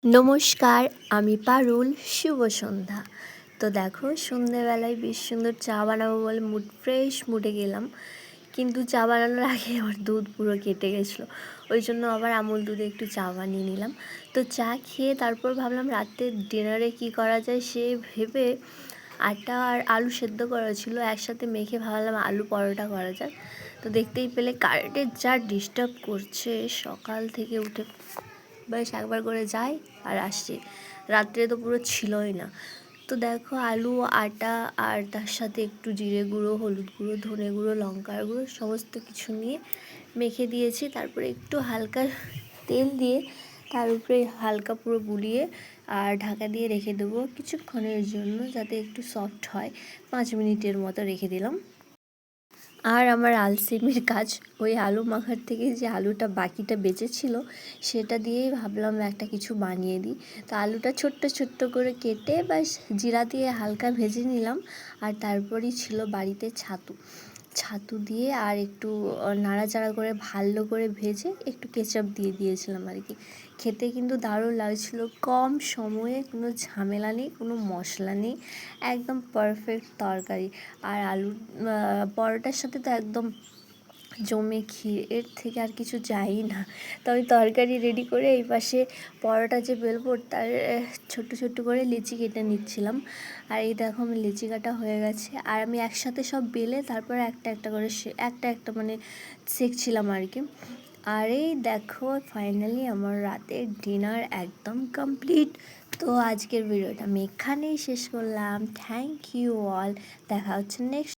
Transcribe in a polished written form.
নমস্কার, আমি পারুল। শুভ সন্ধ্যা। তো দেখো, সন্ধ্যেবেলায় বেশ সুন্দর চা বানাবো বলে ফ্রেশ মুডে গেলাম, কিন্তু চা বানানোর আগে আমার দুধ পুরো কেটে গেছিলো। ওই জন্য আবার আমুল দুধে একটু চা বানিয়ে নিলাম। তো চা খেয়ে তারপর ভাবলাম রাতে ডিনারে কি করা যায় সে ভেবে আটা আর আলু সেদ্ধ করা ছিল, একসাথে মেখে ভাবলাম আলু পরোটা করা যায়। তো দেখতেই পেলে কারেন্টের যা ডিস্টার্ব করছে, সকাল থেকে উঠে বেশ একবার করে যাই আর আসছি, রাত্রে তো পুরো ছিলই না। তো দেখো, আলু, আটা আর তার সাথে একটু জিরে গুঁড়ো, হলুদ গুঁড়ো, ধনে গুঁড়ো, লঙ্কার গুঁড়ো সমস্ত কিছু নিয়ে মেখে দিয়েছি। তারপরে একটু হালকা তেল দিয়ে তার উপরে হালকা পুরো বুলিয়ে আর ঢাকা দিয়ে রেখে দেবো কিছুক্ষণের জন্য, যাতে একটু সফট হয়। 5 মিনিটের মতো রেখে দিলাম। আর আমার আলসেমির কাজ, ওই আলু মাখার থেকে যে আলুটা বাকিটা বেঁচেছিল সেটা দিয়েই ভাবলাম একটা কিছু বানিয়ে দিই। তো আলুটা ছোট্ট ছোট্ট করে কেটে ব্যাস জিরা দিয়ে হালকা ভেজে নিলাম। আর তারপরেই ছিল বাড়িতে ছাতু দিয়ে আর একটু নাড়াচাড়া করে ভালো করে ভেজে একটু কেচাপ দিয়ে দিয়েছিলাম আর কি। খেতে কিন্তু দারুণ লাগছিলো, কম সময়ে, কোনো ঝামেলা নেই, কোনো মশলা নেই, একদম পারফেক্ট তরকারি। আর আলু পরোটার সাথে তো একদম জমে ক্ষীর, এর থেকে আর কিছু চাই না। তো আমি তরকারি রেডি করে এই পাশে পরোটা যে বেলবো তার ছোট্ট ছোট্ট করে লিচি কেটে নিচ্ছিলাম। আর এই দেখো, আমি লিচি কাটা হয়ে গেছে, আর আমি একসাথে সব বেলে তারপর একটা একটা করে একটা মানে সেঁকছিলাম আর কি। আর এই দেখো, ফাইনালি আমার রাতের ডিনার একদম কমপ্লিট। তো আজকের ভিডিওটা আমি এখানেই শেষ করলাম। Thank you all. দেখা হচ্ছে নেক্সট